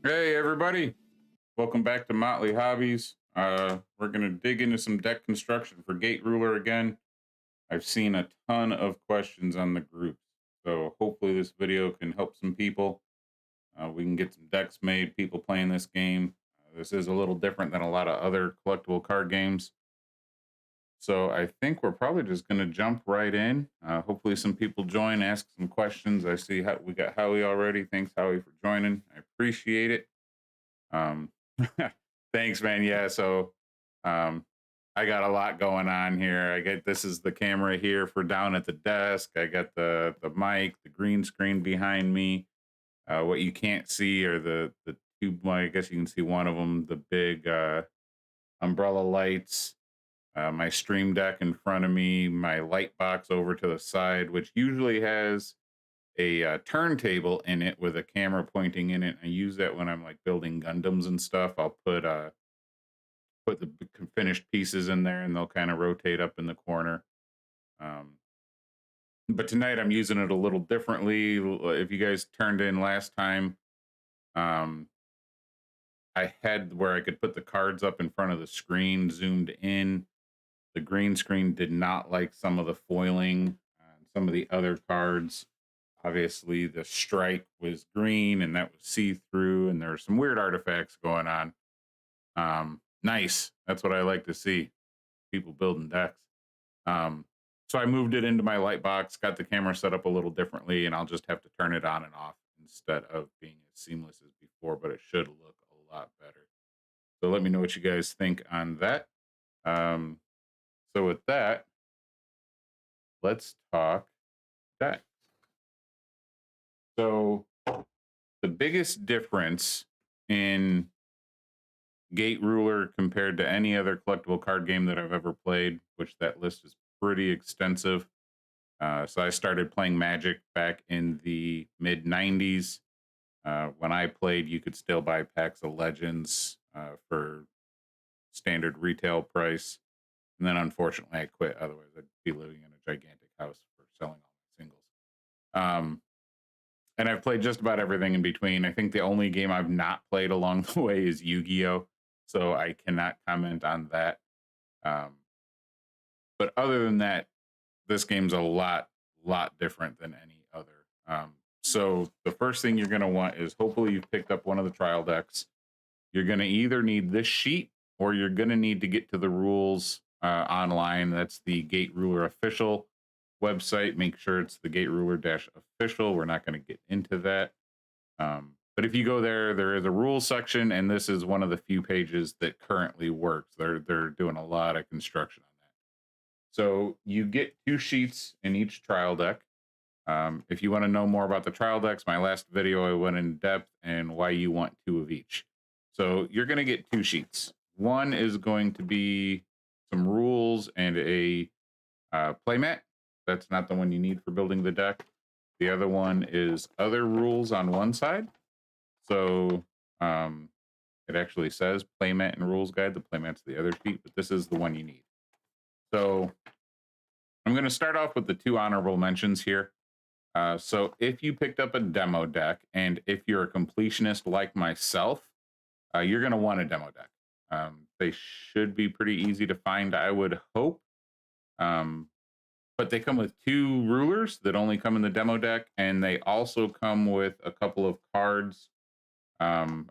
Hey everybody, welcome back to Motley Hobbies. We're gonna dig into some deck construction for Gate Ruler again. I've seen a ton of questions on the groups, so hopefully this video can help some people. We can get some decks made, people playing this game. This is a little different than a lot of other collectible card games. So I think we're probably just gonna jump right in. Hopefully some people join, ask some questions. I see how we got Howie already. Thanks Howie for joining. I appreciate it. Um, Thanks, man. Yeah, so um, I got a lot going on here. This is the camera here for down at the desk. I got the mic, the green screen behind me. What you can't see are the two. Well, I guess you can see one of them. The big umbrella lights. My stream deck in front of me. My light box over to the side, which usually has a turntable in it with a camera pointing in it. I use that when I'm like building Gundams and stuff. I'll put the finished pieces in there, and they'll kind of rotate up in the corner. Um, but tonight I'm using it a little differently. If you guys turned in last time, um, I had where I could put the cards up in front of the screen, zoomed in. The green screen did not like some of the foiling on some of the other cards. Obviously, the strike was green and that was see through, and there were some weird artifacts going on. Nice. That's what I like to see. People building decks. So I moved it into my light box, got the camera set up a little differently, and I'll just have to turn it on and off instead of being as seamless as before, but it should look a lot better. So let me know what you guys think on that. Um, so with that, let's talk decks. So the biggest difference in Gate Ruler compared to any other collectible card game that I've ever played, which that list is pretty extensive. So I started playing Magic back in the mid 90s. When I played, you could still buy packs of Legends for standard retail price. And then unfortunately, I quit. Otherwise, I'd be living in a gigantic house for selling all my singles. Um, and I've played just about everything in between. I think the only game I've not played along the way is Yu-Gi-Oh! So I cannot comment on that. Um, but other than that, this game's a lot different than any other. So the first thing you're going to want is hopefully you've picked up one of the trial decks. You're going to either need this sheet or you're going to need to get to the rules online. That's the Gate Ruler official website. Make sure it's the Gate Ruler official. We're not going to get into that. But if you go there, there is a rules section, and this is one of the few pages that currently works. They're doing a lot of construction on that. So you get 2 sheets in each trial deck. If you want to know more about the trial decks, my last video I went in depth and why you want 2 of each. So you're going to get 2 sheets. One is going to be some rules and a playmat. That's not the one you need for building the deck. The other one is other rules on one side. So it actually says playmat and rules guide. The playmat's the other sheet, but this is the one you need. So I'm going to start off with the 2 honorable mentions here. So if you picked up a demo deck, and if you're a completionist like myself, you're going to want a demo deck. They should be pretty easy to find, I would hope. But they come with 2 rulers that only come in the demo deck, and they also come with a couple of cards.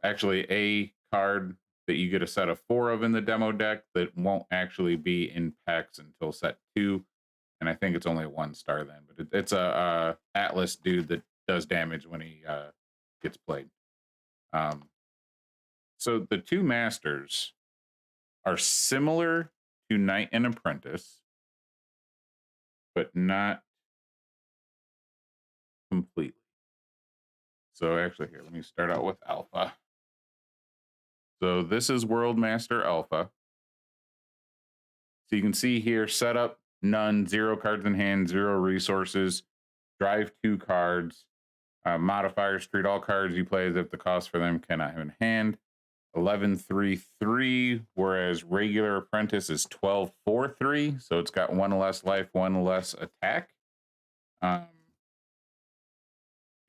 Actually, a card that you get a set of 4 of in the demo deck that won't actually be in packs until set 2. And I think it's only a 1-star then, but it's a Atlas dude that does damage when he gets played. So the 2 masters are similar to Knight and Apprentice, but not completely. So actually here, let me start out with Alpha. So this is World Master Alpha. So you can see here, setup, none, 0 cards in hand, 0 resources, drive 2 cards, modifiers, treat all cards you play as if the cost for them cannot have in hand. 11-3-3, whereas regular Apprentice is 12-4-3, so it's got 1 less life, 1 less attack.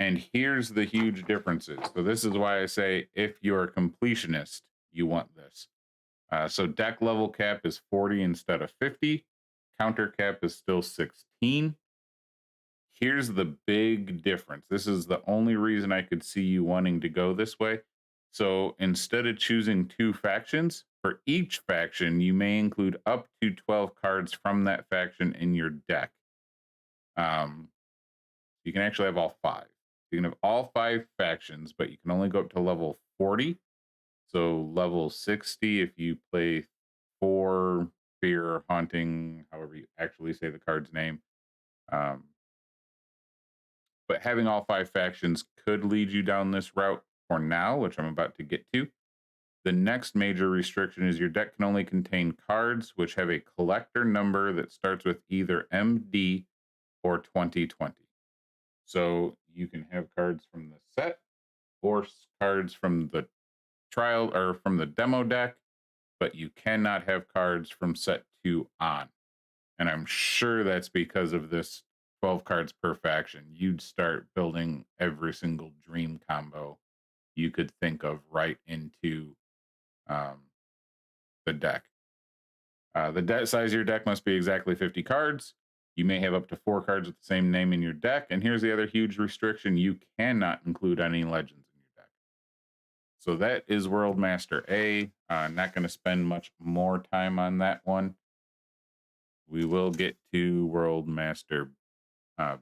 And here's the huge differences. So this is why I say if you're a completionist, you want this. So deck level cap is 40 instead of 50. Counter cap is still 16. Here's the big difference. This is the only reason I could see you wanting to go this way. So instead of choosing 2 factions, for each faction, you may include up to 12 cards from that faction in your deck. You can actually have all 5. You can have all 5 factions, but you can only go up to level 40. So level 60 if you play 4 Fear, Haunting, however you actually say the card's name. But having all 5 factions could lead you down this route for now, which I'm about to get to. The next major restriction is your deck can only contain cards which have a collector number that starts with either MD or 2020. So you can have cards from the set or cards from the trial or from the demo deck, but you cannot have cards from set 2 on. And I'm sure that's because of this 12 cards per faction. You'd start building every single dream combo you could think of right into the deck. The deck size of your deck must be exactly 50 cards. You may have up to 4 cards with the same name in your deck. And here's the other huge restriction. You cannot include any legends in your deck. So that is World Master A. Not going to spend much more time on that one. We will get to World Master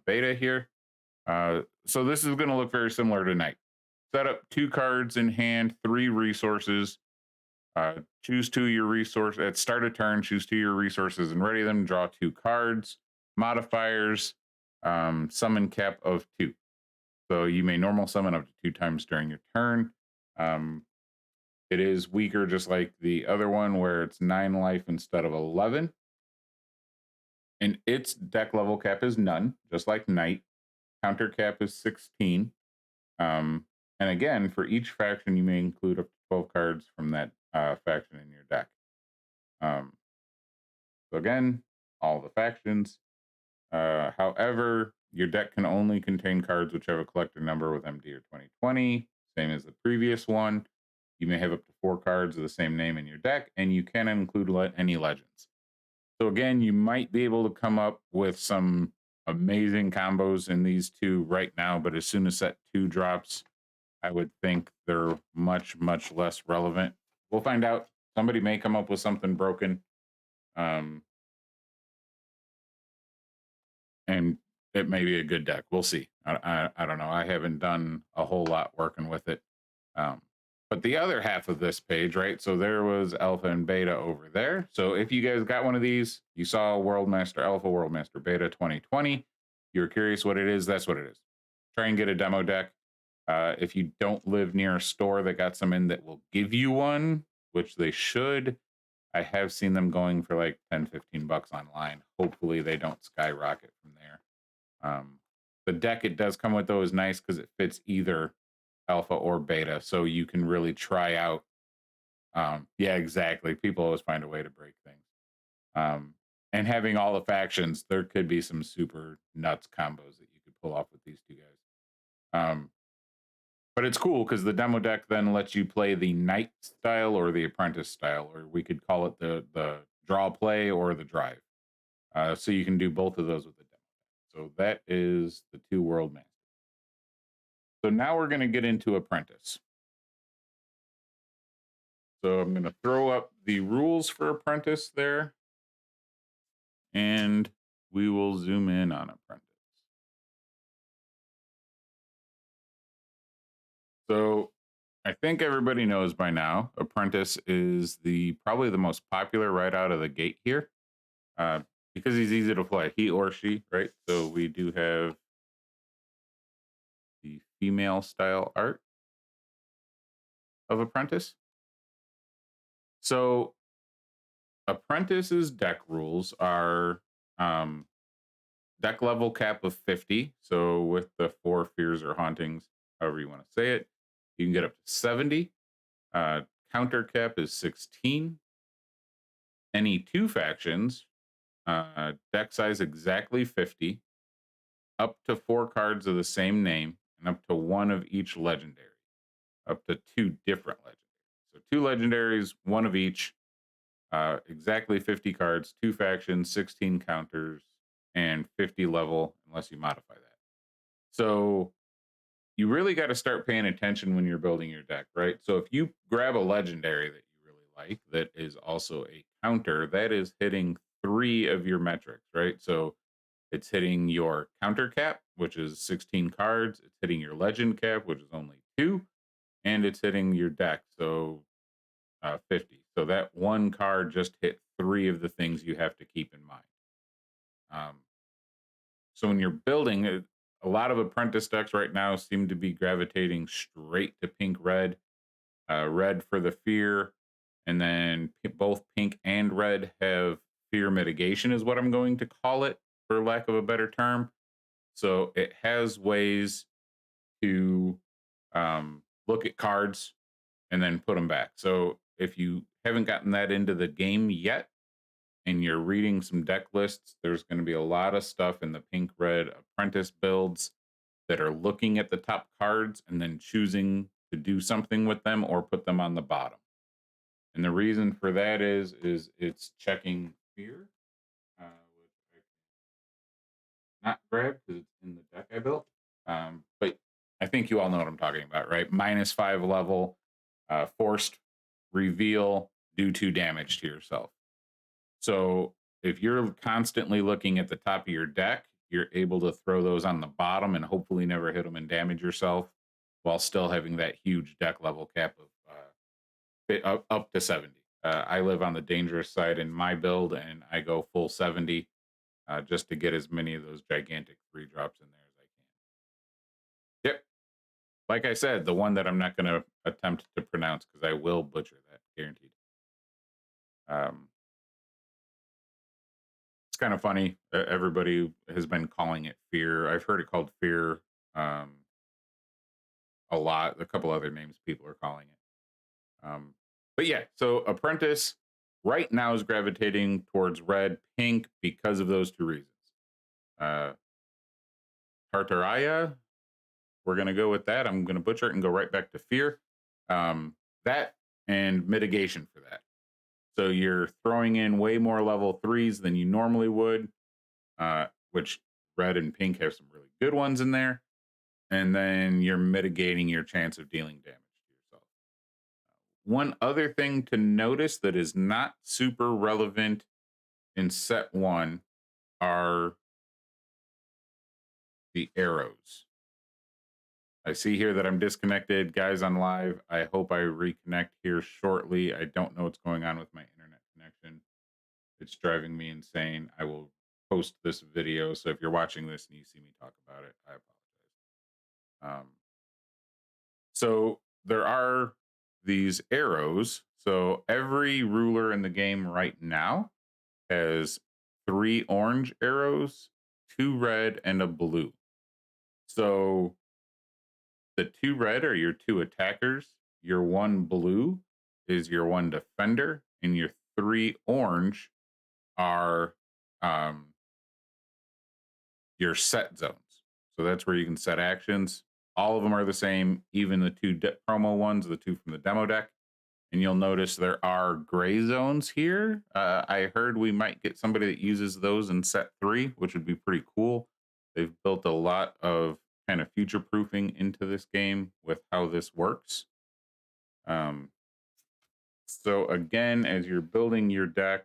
Beta here. So this is going to look very similar to Knight. Set up 2 cards in hand, 3 resources. Choose 2 of your resources. At start a turn, choose 2 of your resources and ready them. Draw 2 cards. Modifiers, summon cap of 2. So you may normal summon up to 2 times during your turn. It is weaker, just like the other one, where it's 9 life instead of 11. And its deck level cap is none, just like Knight. Counter cap is 16. And again, for each faction, you may include up to 12 cards from that faction in your deck. So again, all the factions. However, your deck can only contain cards which have a collector number with MD or 2020, same as the previous one. You may have up to 4 cards of the same name in your deck, and you cannot include any legends. So again, you might be able to come up with some amazing combos in these 2 right now, but as soon as set 2 drops, I would think they're much, much less relevant. We'll find out. Somebody may come up with something broken. And it may be a good deck. We'll see. I don't know. I haven't done a whole lot working with it. But the other half of this page, right? So there was alpha and beta over there. So if you guys got one of these, you saw World Master Alpha, World Master Beta 2020, you're curious what it is, that's what it is. Try and get a demo deck. If you don't live near a store that got some in that will give you one, which they should, I have seen them going for like 10, 15 bucks online. Hopefully they don't skyrocket from there. The deck it does come with, though, is nice because it fits either alpha or beta, so you can really try out. Yeah, exactly. People always find a way to break things. And having all the factions, there could be some super nuts combos that you could pull off with these 2 guys. But it's cool because the demo deck then lets you play the Knight style or the Apprentice style, or we could call it the draw play or the drive. So you can do both of those with the demo deck. So that is the 2 World Masters. So now we're going to get into Apprentice. So I'm going to throw up the rules for Apprentice there, and we will zoom in on Apprentice. So I think everybody knows by now, Apprentice is probably the most popular right out of the gate here, because he's easy to play, he or she, right? So we do have the female style art of Apprentice. So Apprentice's deck rules are deck level cap of 50. So with the 4 fears or hauntings, however you want to say it, you can get up to 70. Counter cap is 16. Any 2 factions, deck size exactly 50. Up to 4 cards of the same name, and up to one of each legendary, up to two different legendaries. So two legendaries, one of each, exactly 50 cards, two factions, 16 counters, and 50 level, unless you modify that. So you really got to start paying attention when you're building your deck, right? So if you grab a legendary that you really like that is also a counter, that is hitting three of your metrics, right? So it's hitting your counter cap, which is 16 cards. It's hitting your legend cap, which is only two, and it's hitting your deck, so 50. So that one card just hit three of the things you have to keep in mind. So when you're building, a lot of apprentice decks right now seem to be gravitating straight to pink red, red for the fear, and then both pink and red have fear mitigation, is what I'm going to call it, for lack of a better term. So it has ways to look at cards and then put them back. So if you haven't gotten that into the game yet and you're reading some deck lists, there's going to be a lot of stuff in the pink red apprentice builds that are looking at the top cards and then choosing to do something with them or put them on the bottom. And the reason for that is it's checking fear, which I not grab because it's in the deck I built. But I think you all know what I'm talking about, right? -5 level, forced reveal, do 2 damage to yourself. So if you're constantly looking at the top of your deck, you're able to throw those on the bottom and hopefully never hit them and damage yourself while still having that huge deck level cap of up to 70. I live on the dangerous side in my build, and I go full 70 just to get as many of those gigantic free drops in there as I can. Yep. Like I said, the one that I'm not going to attempt to pronounce because I will butcher that, guaranteed. Um, it's kind of funny. Everybody has been calling it fear. I've heard it called fear um, a lot. A couple other names people are calling it. But yeah, so Apprentice right now is gravitating towards red, pink because of those two reasons. Uh, Tartaria, we're going to go with that. I'm going to butcher it and go right back to fear. That and mitigation for that. So you're throwing in way more level 3s than you normally would, which red and pink have some really good ones in there. And then you're mitigating your chance of dealing damage to yourself. One other thing to notice that is not super relevant in set 1 are the arrows. I see here that I'm disconnected. Guys on live, I hope I reconnect here shortly. I don't know what's going on with my internet connection. It's driving me insane. I will post this video. So if you're watching this and you see me talk about it, I apologize. So there are these arrows. So every ruler in the game right now has 3 orange arrows, 2 red, and a blue. So the 2 red are your 2 attackers, your 1 blue is your 1 defender, and your 3 orange are your set zones. So that's where you can set actions. All of them are the same, even the 2 promo ones, the 2 from the demo deck. And you'll notice there are gray zones here. I heard we might get somebody that uses those in set 3, which would be pretty cool. They've built a lot of kind of future proofing into this game with how this works. So again, as you're building your deck,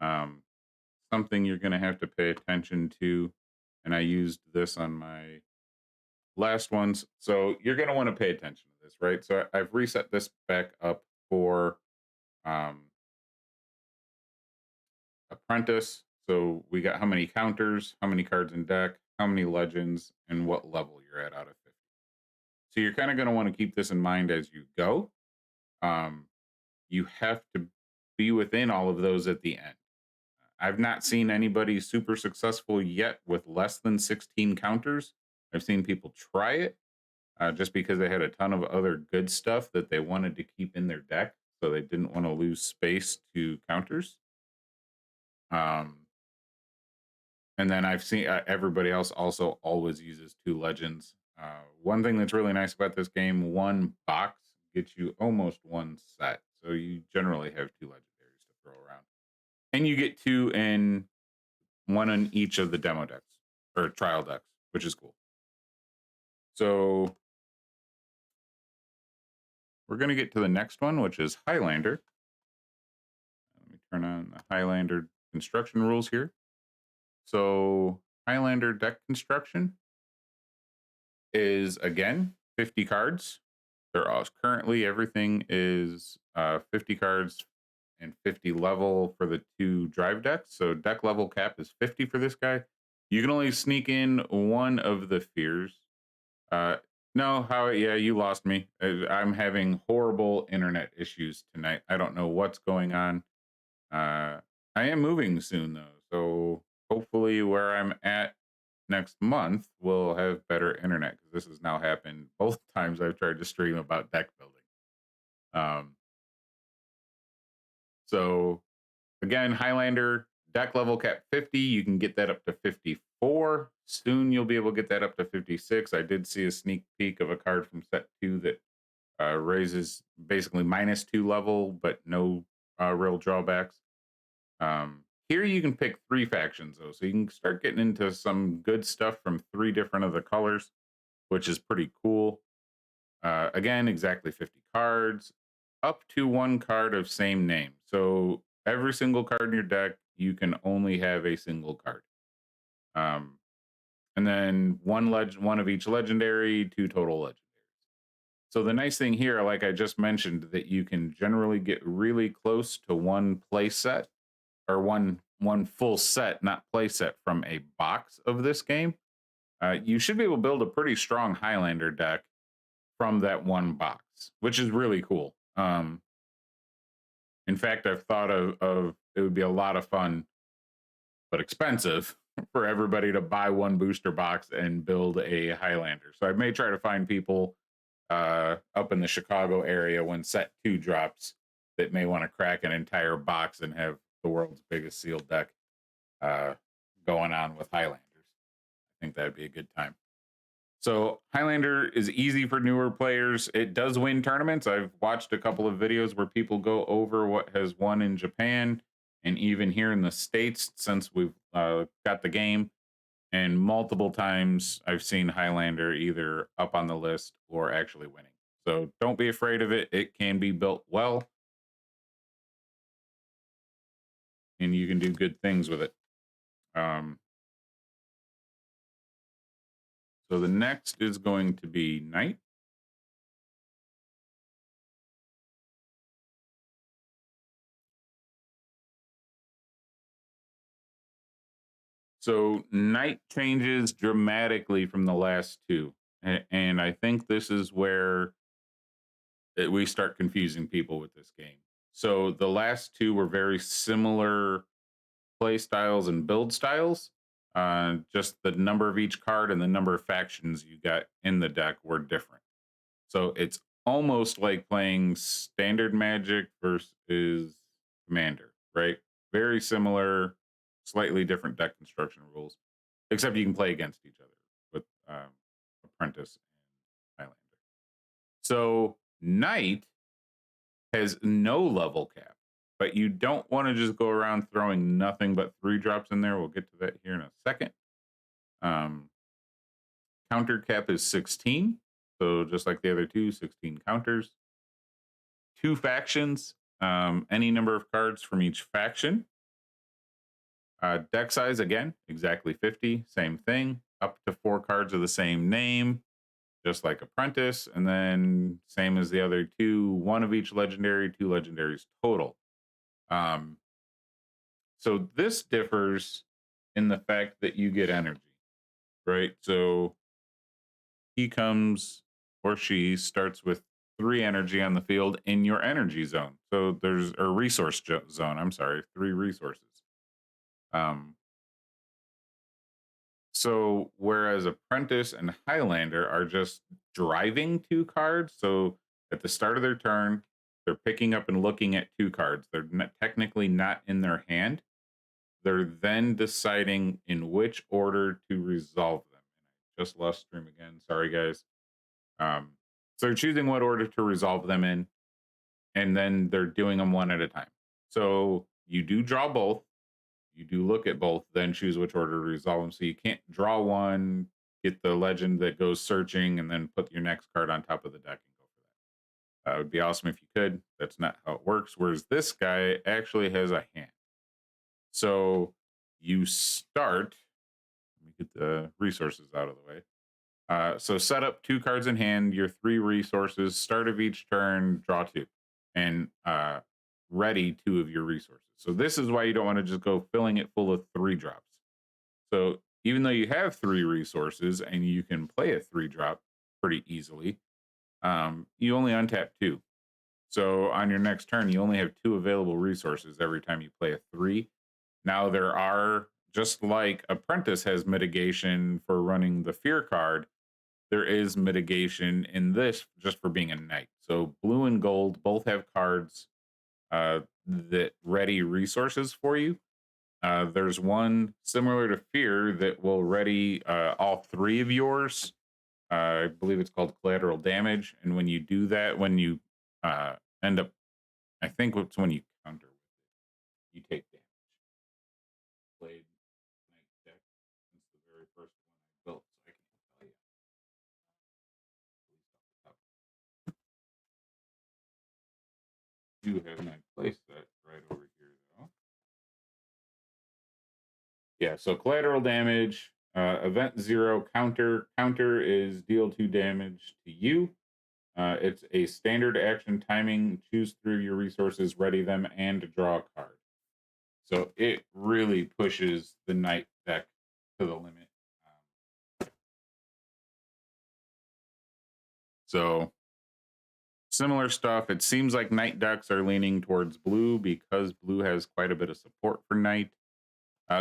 something you're going to have to pay attention to, and I used this on my last ones. So you're going to want to pay attention to this, right? So I've reset this back up for Apprentice. So we got how many counters, how many cards in deck, how many legends, and what level you're at out of 50. So you're kind of going to want to keep this in mind as you go. You have to be within all of those at the end. I've not seen anybody super successful yet with less than 16 counters. I've seen people try it just because they had a ton of other good stuff that they wanted to keep in their deck. So they didn't want to lose space to counters. And then I've seen everybody else also always uses 2 legends. One thing that's really nice about this game, one box gets you almost one set. So you generally have two legendaries to throw around. And you get two in one in each of the demo decks or trial decks, which is cool. So we're going to get to the next one, which is Highlander. Let me turn on the Highlander construction rules here. So Highlander deck construction is, again, 50 cards. They're all, currently everything is 50 cards and 50 level for the two drive decks. So deck level cap is 50 for this guy. You can only sneak in one of the fears. No, yeah, you lost me. I'm having horrible internet issues tonight. I don't know what's going on. I am moving soon though, so hopefully where I'm at next month we'll have better internet, because this has now happened both times I've tried to stream about deck building. So again, Highlander deck level cap 50. You can get that up to 54. Soon you'll be able to get that up to 56. I did see a sneak peek of a card from set 2 that raises basically -2 level, but no real drawbacks. Here you can pick 3 factions though, so you can start getting into some good stuff from 3 different of the colors, which is pretty cool. Again, exactly 50 cards, up to 1 card of same name. So every single card in your deck, you can only have a single card. And then one of each legendary, 2 total legendaries. So the nice thing here, like I just mentioned, that you can generally get really close to one play set, or one full set, not play set, from a box of this game. You should be able to build a pretty strong Highlander deck from that one box, which is really cool. In fact, I've thought of it would be a lot of fun, but expensive, for everybody to buy one booster box and build a Highlander. So I may try to find people up in the Chicago area when set 2 drops that may want to crack an entire box and have the world's biggest sealed deck going on with Highlanders. I think that'd be a good time. So Highlander is easy for newer players. It does win tournaments. I've watched a couple of videos where people go over what has won in Japan and even here in the States since we've got the game. And multiple times I've seen Highlander either up on the list or actually winning. So don't be afraid of it. It can be built well, and you can do good things with it. So the next is going to be Knight. So Knight changes dramatically from the last 2. And I think this is where we start confusing people with this game. So the last 2 were very similar play styles and build styles. Just the number of each card and the number of factions you got in the deck were different. So it's almost like playing standard Magic versus Commander, right? Very similar, slightly different deck construction rules, except you can play against each other with Apprentice and Highlander. So Knight has no level cap, but you don't want to just go around throwing nothing but 3 drops in there. We'll get to that here in a second. Counter cap is 16. So just like the other 2, 16 counters. 2 factions, any number of cards from each faction. Deck size, again, exactly 50, same thing. Up to 4 cards of the same name, just like Apprentice. And then same as the other 2, 1 of each legendary, 2 legendaries total. So this differs in the fact that you get energy, right? So he comes, or she starts with 3 energy on the field in your energy zone. So there's a resource zone. I'm sorry, 3 resources. So whereas Apprentice and Highlander are just driving 2 cards, so at the start of their turn, they're picking up and looking at 2 cards. They're technically not in their hand. They're then deciding in which order to resolve them. just lost stream again. Sorry, guys. So they're choosing what order to resolve them in, and then they're doing them one at a time. So you do draw both, you do look at both, then choose which order to resolve them. So you can't draw one, get the legend that goes searching, and then put your next card on top of the deck and go for that. It would be awesome if you could. That's not how it works. Whereas this guy actually has a hand. So you start, let me get the resources out of the way. So set up 2 cards in hand, your 3 resources, start of each turn, draw 2, and ready 2 of your resources. So this is why you don't want to just go filling it full of 3 drops. So even though you have 3 resources and you can play a 3 drop pretty easily, you only untap 2. So on your next turn, you only have 2 available resources every time you play a 3. Now there are, just like Apprentice has mitigation for running the Fear card, there is mitigation in this just for being a knight. So blue and gold both have cards that ready resources for you. There's one similar to Fear that will ready all 3 of yours. I believe it's called collateral damage. And when you do that, when you end up, I think it's when you counter with it, you take damage. Played Knight deck. It's the very first one I built, so I can tell you. Do have my place set right over here, though. Yeah, so collateral damage, event 0 counter. Counter is deal 2 damage to you. It's a standard action timing. Choose 3 of your resources, ready them, and draw a card. So it really pushes the knight deck to the limit. So similar stuff. It seems like knight decks are leaning towards blue because blue has quite a bit of support for knight.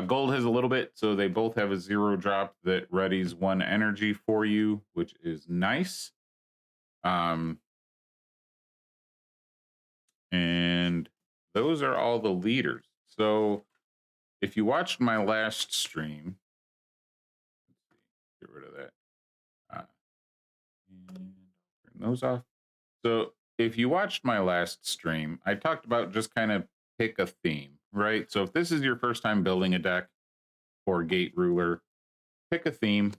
Gold has a little bit, so they both have a 0 drop that readies 1 energy for you, which is nice. And those are all the leaders. So if you watched my last stream, let's see, get rid of that. And turn those off. So if you watched my last stream, I talked about just kind of pick a theme, right? So if this is your first time building a deck for Gate Ruler, pick a theme,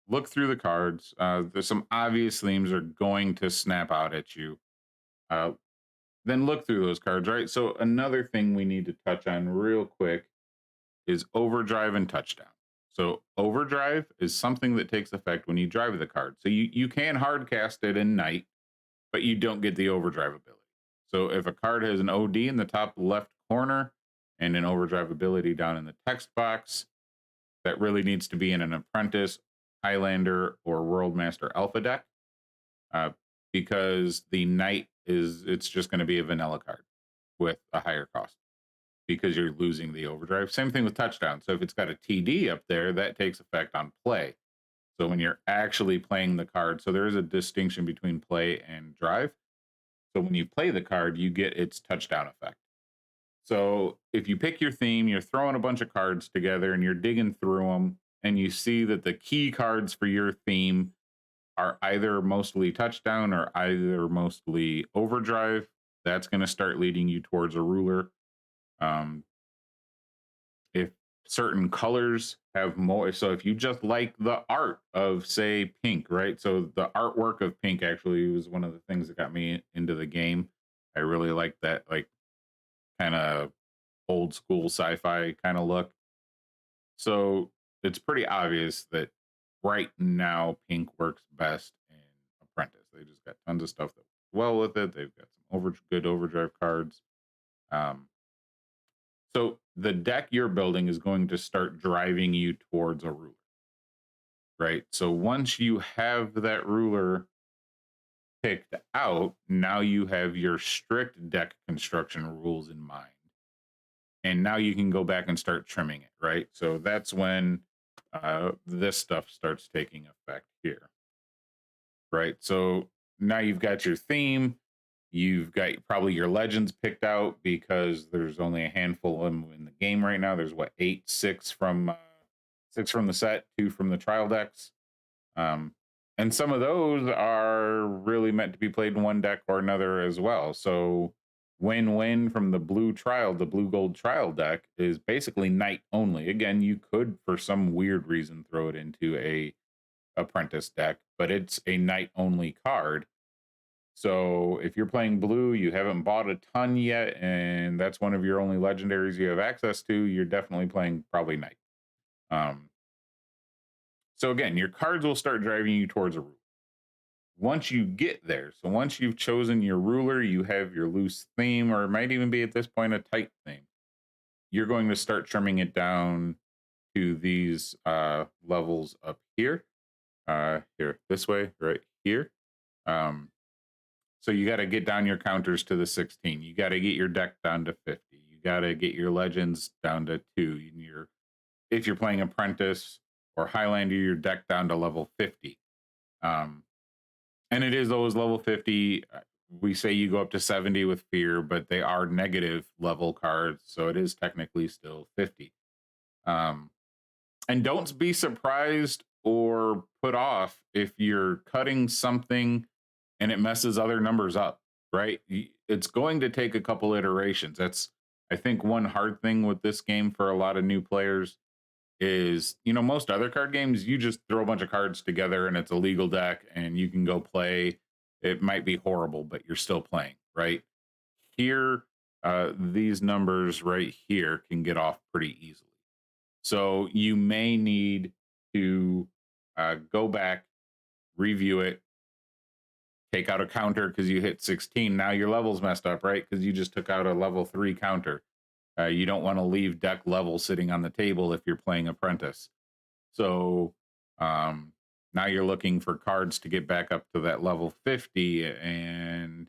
look through the cards. There's some obvious themes are going to snap out at you. Then look through those cards, right? So another thing we need to touch on real quick is overdrive and touchdown. So overdrive is something that takes effect when you drive the card. So you can hard cast it in Knight, but you don't get the overdrive ability. So if a card has an OD in the top left corner and an overdrive ability down in the text box, that really needs to be in an Apprentice, Highlander, or Worldmaster Alpha deck, because the Knight it's just going to be a vanilla card with a higher cost because you're losing the overdrive. Same thing with touchdown. So if it's got a TD up there, that takes effect on play. So when you're actually playing the card, so there is a distinction between play and drive. So when you play the card, you get its touchdown effect. So if you pick your theme, you're throwing a bunch of cards together and you're digging through them, and you see that the key cards for your theme are either mostly touchdown or either mostly overdrive, that's going to start leading you towards a ruler. If certain colors have more, so if you just like the art of, say, pink, right? So the artwork of pink actually was one of the things that got me into the game. I really like that, like, kind of old school sci-fi kind of look. So it's pretty obvious that right now pink works best in Apprentice. They just got tons of stuff that works well with it. They've got some good overdrive cards. So the deck you're building is going to start driving you towards a ruler, right? So once you have that ruler picked out, now you have your strict deck construction rules in mind. And now you can go back and start trimming it, right? So that's when this stuff starts taking effect here, right? So now you've got your theme. You've got probably your legends picked out because there's only a handful of them in the game right now. There's what, 8, 6 from the set, 2 from the trial decks. Um, and some of those are really meant to be played in one deck or another as well. So win-win from the the blue gold trial deck is basically night only. Again, you could for some weird reason throw it into a apprentice deck, but it's a night only card. So if you're playing blue, you haven't bought a ton yet, and that's one of your only legendaries you have access to, you're definitely playing probably night. Um, so again, your cards will start driving you towards a ruler. Once you get there, so once you've chosen your ruler, you have your loose theme, or it might even be at this point a tight theme. You're going to start trimming it down to these levels up here. Here, this way, right here. Um, so you got to get down your counters to the 16. You got to get your deck down to 50. You got to get your legends down to 2. If you're playing Apprentice or Highlander, your deck down to level 50. And it is always level 50. We say you go up to 70 with Fear, but they are negative level cards, so it is technically still 50. And don't be surprised or put off if you're cutting something and it messes other numbers up, right? It's going to take a couple iterations. That's, I think, one hard thing with this game for a lot of new players is, most other card games, you just throw a bunch of cards together and it's a legal deck and you can go play. It might be horrible, but you're still playing, right? Here, these numbers right here can get off pretty easily. So you may need to go back, review it, take out a counter because you hit 16. Now your level's messed up, right? Because you just took out a level 3 counter. You don't want to leave deck level sitting on the table if you're playing Apprentice. So now you're looking for cards to get back up to that level 50. And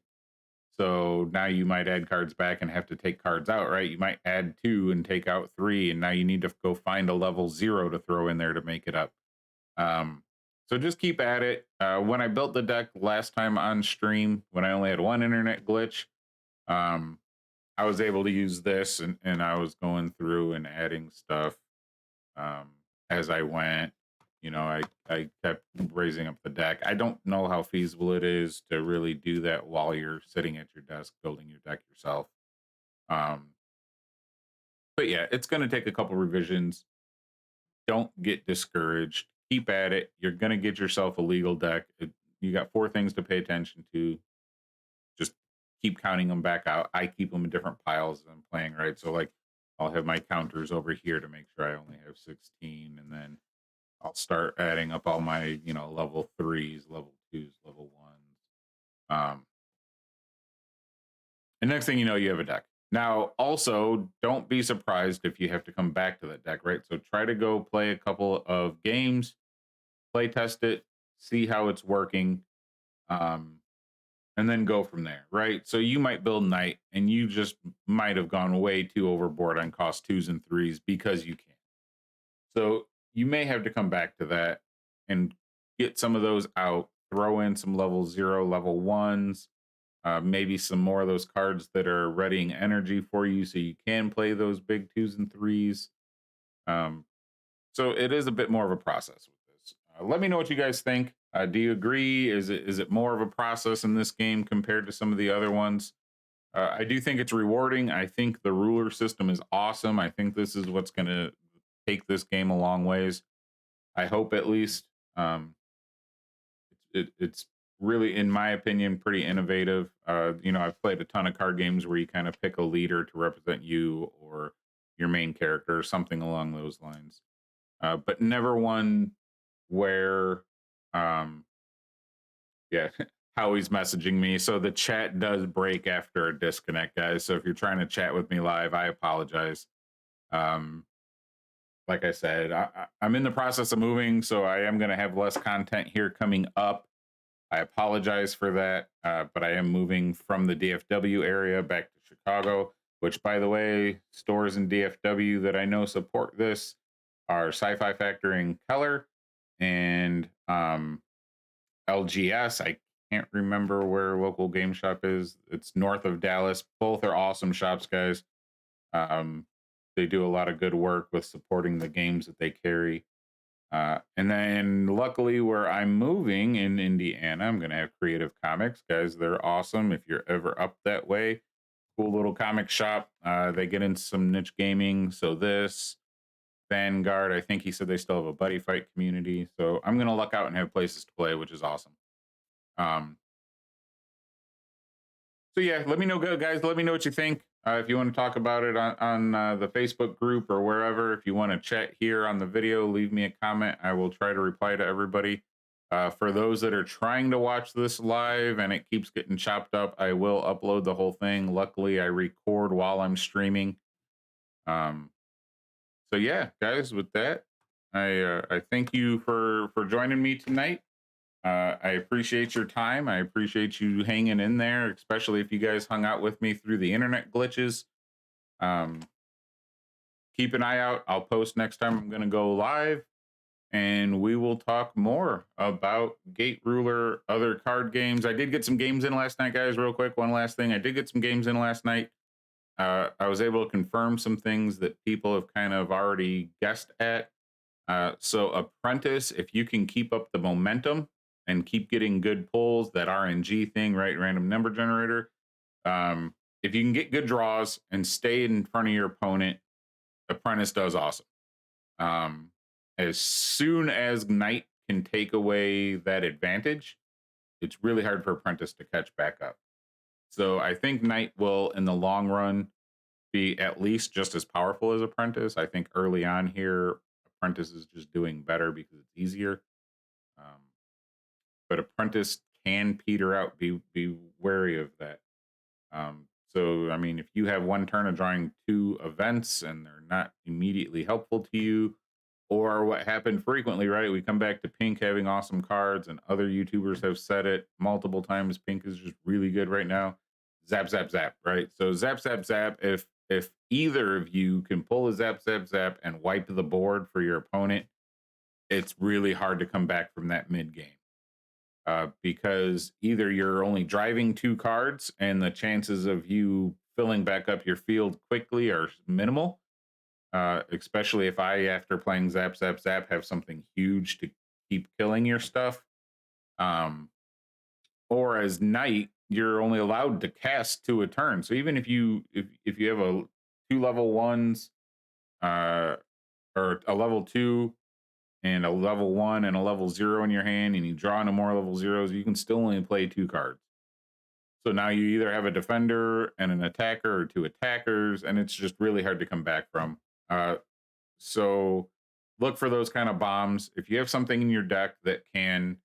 so now you might add cards back and have to take cards out, right? You might add 2 and take out 3. And now you need to go find a level 0 to throw in there to make it up. So just keep at it. When I built the deck last time on stream, when I only had one internet glitch, I was able to use this and I was going through and adding stuff as I went. I kept raising up the deck. I don't know how feasible it is to really do that while you're sitting at your desk building your deck yourself. But yeah, it's going to take a couple revisions. Don't get discouraged. Keep at it. You're going to get yourself a legal deck. You got 4 things to pay attention to. Just keep counting them back out. I keep them in different piles as I'm playing, right? So like I'll have my counters over here to make sure I only have 16, and then I'll start adding up all my, level 3s, level 2s, level 1s. And next thing you know, you have a deck. Now, also, don't be surprised if you have to come back to that deck, right? So try to go play a couple of games, play test it, see how it's working, and then go from there, right? So you might build Knight, and you just might have gone way too overboard on cost 2s and 3s because you can. So you may have to come back to that and get some of those out, throw in some level 0, level 1s, maybe some more of those cards that are readying energy for you so you can play those big 2s and 3s. So it is a bit more of a process with this. Let me know what you guys think. Do you agree? Is it more of a process in this game compared to some of the other ones? I do think it's rewarding. I think the ruler system is awesome. I think this is what's going to take this game a long ways. I hope at least. It's really, in my opinion, pretty innovative. I've played a ton of card games where you kind of pick a leader to represent you or your main character or something along those lines, but never one where, yeah, Howie's messaging me. So the chat does break after a disconnect, guys. So if you're trying to chat with me live, I apologize. Like I said, I'm in the process of moving, so I am going to have less content here coming up. I apologize for that, but I am moving from the DFW area back to Chicago, which, by the way, stores in DFW that I know support this are Sci-Fi Factory in Keller and LGS. I can't remember where local game shop is. It's north of Dallas. Both are awesome shops, guys. They do a lot of good work with supporting the games that they carry. And then luckily where I'm moving in Indiana, I'm going to have Creative Comics. Guys, they're awesome. If you're ever up that way, cool little comic shop. They get into some niche gaming. So this, Vanguard, I think he said they still have a buddy fight community. So I'm going to luck out and have places to play, which is awesome. Um, so yeah, let me know, guys. Let me know what you think. If you want to talk about it on the Facebook group or wherever, if you want to chat here on the video, leave me a comment. I will try to reply to everybody. For those that are trying to watch this live and it keeps getting chopped up, I will upload the whole thing. Luckily, I record while I'm streaming. So yeah, guys, with that, I thank you for joining me tonight. I appreciate your time. I appreciate you hanging in there, especially if you guys hung out with me through the internet glitches. Um, keep an eye out. I'll post next time I'm going to go live, and we will talk more about Gate Ruler, other card games. I did get some games in last night, guys, real quick. One last thing. I did get some games in last night. I was able to confirm some things that people have kind of already guessed at. So Apprentice, if you can keep up the momentum and keep getting good pulls, that RNG thing, right? Random number generator. If you can get good draws and stay in front of your opponent, Apprentice does awesome. As soon as Knight can take away that advantage, it's really hard for Apprentice to catch back up. So I think Knight will, in the long run, be at least just as powerful as Apprentice. I think early on here, Apprentice is just doing better because it's easier. But Apprentice can peter out. Be wary of that. So I mean, if you have one turn of drawing 2 events and they're not immediately helpful to you, or what happened frequently, right? We come back to Pink having awesome cards, and other YouTubers have said it multiple times. Pink is just really good right now. Zap, zap, zap, right? So zap, zap, zap. If either of you can pull a zap, zap, zap and wipe the board for your opponent, it's really hard to come back from that mid game. Because either you're only driving 2 cards and the chances of you filling back up your field quickly are minimal, especially if I, after playing Zap, Zap, Zap, have something huge to keep killing your stuff. Or as Knight, you're only allowed to cast 2 a turn. So even if you have a 2 level 1s, or a level 2 and a level 1 and a level 0 in your hand, and you draw into more level 0s, you can still only play 2 cards. So now you either have a defender and an attacker, or 2 attackers, and it's just really hard to come back from. So look for those kind of bombs. If you have something in your deck that can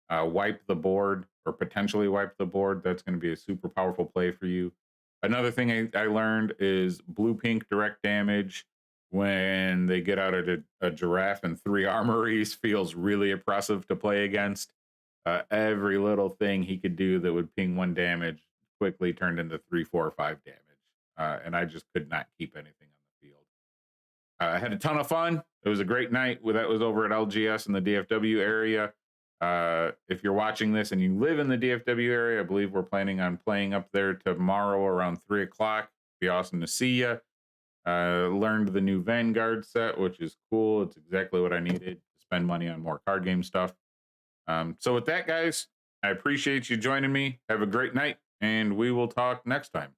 wipe the board or potentially wipe the board, that's going to be a super powerful play for you. Another thing I learned is blue-pink direct damage when they get out of a giraffe and 3 armories feels really oppressive to play against. Every little thing he could do that would ping 1 damage quickly turned into 3, 4, or 5 damage. And I just could not keep anything on the field. I had a ton of fun. It was a great night. That was over at LGS in the DFW area. If you're watching this and you live in the DFW area, I believe we're planning on playing up there tomorrow around 3 o'clock. Be awesome to see you. Learned the new Vanguard set, which is cool. It's exactly what I needed to spend money on more card game stuff. So with that, guys, I appreciate you joining me. Have a great night, and we will talk next time.